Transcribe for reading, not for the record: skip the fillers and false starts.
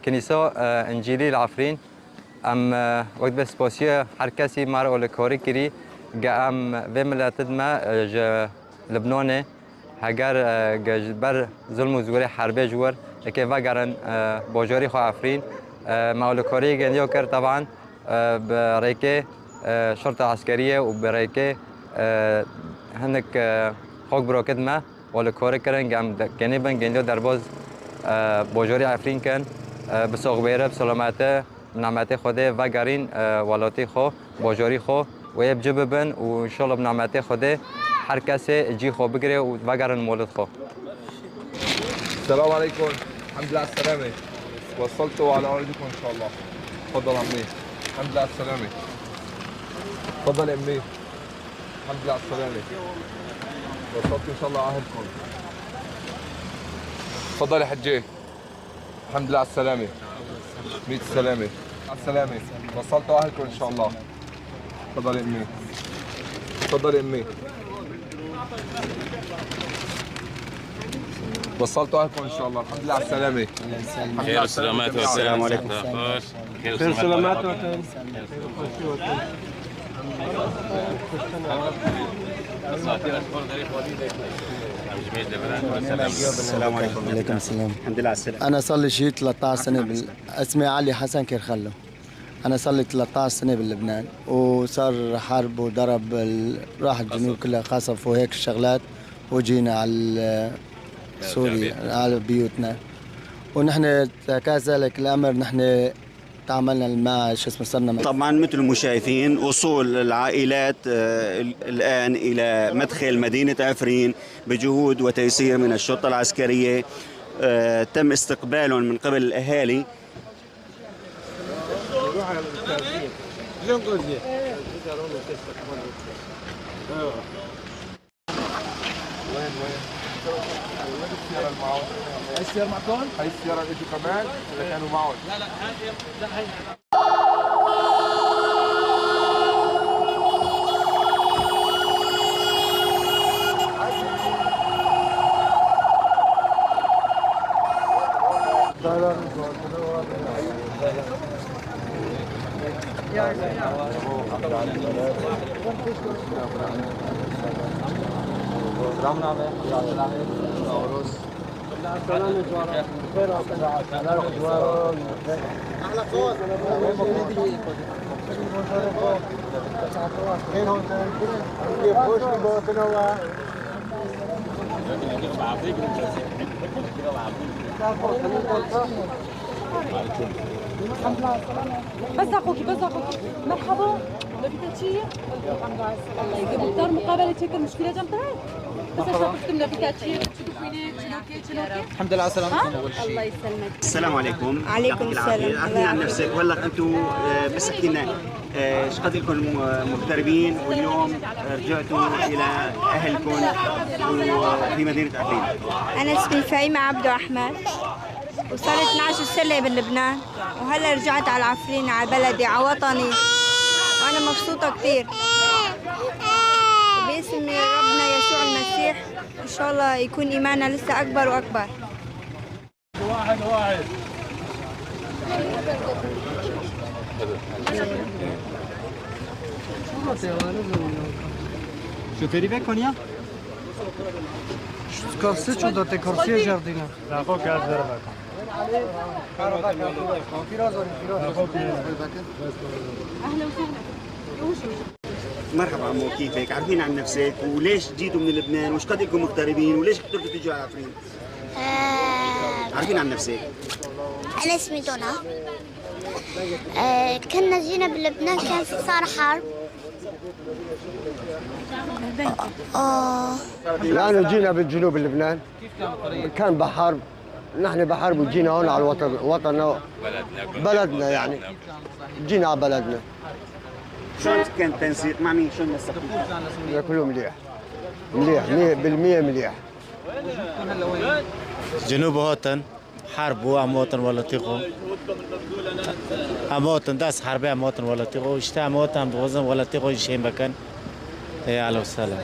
كنيسة إنجيلي العفرين أم وقت بس بوسيا حركسي مار أول كوري كري جام بملا تدما لبناني هجر جبر ظلم وزوري حربي جور لكن فجرن بوجاري خو عفرين ما أول كوري جنديو كر طبعا بريكة شرطة عسكرية وبريكة هناك خوك بروكت ما أول كوري كرن جام جنبا جنديو درباز بوجاري عفرين كان بسوق بيره بسلامته بنعمته خدا و گرین ولاتی خو بوجاری خو و یبجب بن و ان شاء الله بنعمته خدا هر کسی جی خو بگیره و گرن مولد خو. السلام عليكم. الحمد لله على السلامة. وصلتوا على أرضكم إن شاء الله. تفضل عمي. الحمد لله على السلامة. تفضل يا أمي. الحمد لله على السلامة. وصلتوا إن شاء الله على أهلكم. تفضل يا حجي. الحمد لله على السلامة. ميت السلامة. على السلامة. وصلتوا أهلكم إن شاء الله. تفضل يا أمي. تفضل يا أمي. وصلتوا أهلكم إن شاء الله. الحمد لله على السلامة. خير والسلامات والسلام عليكم. خير والسلامات السلام عليكم. وعليكم السلام. الحمد لله على السلامة. أنا صار لي شيء 13 سنة اسمي علي حسن كرخلو. أنا صار لي 13 سنة بلبنان وصار حرب وضرب راح الجنوب كلها خاصة وهيك الشغلات وجينا على سوريا على بيوتنا ونحن كذلك الأمر نحن تعاملنا مع شو اسمه صرنا طبعا مثل ما شايفين وصول العائلات الآن إلى مدخل مدينة عفرين بجهود وتيسير من الشرطة العسكرية. تم استقبالهم من قبل الأهالي. السيارة اللي معهم. هاي السيارة معكم؟ هاي السيارة اللي اجوا كمان ولا كانوا معهم؟ لا هاي بس اخوكي مرحبا لقيت شيء الله يجيب دار مقابله هيك المشكله جنبها بس شفت لقيت شيء الحمد لله على السلامة. الله يسلمك. السلام عليكم. عليكم السلام. أعطينا عن نفسك. والله أنتم بس احكي لنا ايش قد لكم مغتربين واليوم رجعتوا إلى أهلكم في مدينة عفرين. أنا اسمي فايمة عبدو أحمد وصار 12 سنة بلبنان وهلا رجعت على عفرين على بلدي على وطني وأنا مبسوطة كثير. باسم ربنا يسوع المسيح إن شاء الله يكون إيماننا لسه أكبر وأكبر. واحد شوفيري بك كونيا؟ كورسي شو دوتي كورسي جاردينا؟ ناخذ كاس دربك. اهلا وسهلا. مرحبا عمو، كيفك؟ عارفين عن نفسك وليش جيتوا من لبنان وش قد لكم مغتربين وليش قدرتوا تيجوا على عفرين؟ عارفين عن نفسك؟ أنا اسمي دونا. كنا جينا بلبنان كان صار حرب. يعني جينا بالجنوب لبنان كان بحرب، نحن بحرب وجينا هون على الوطن بلدنا يعني جينا على بلدنا. شلون كان التنسيق مع مين؟ شلون نسقتوا؟ كله مليح مليح 100% مليح. جنوب هوتن حاربوا أموتن ولا تيقوا أموتن داس حربي أموتن ولا تيقوا اشتاع أموتن بغزن ولا تيقوا شيء مكان. يا أهلا وسهلا.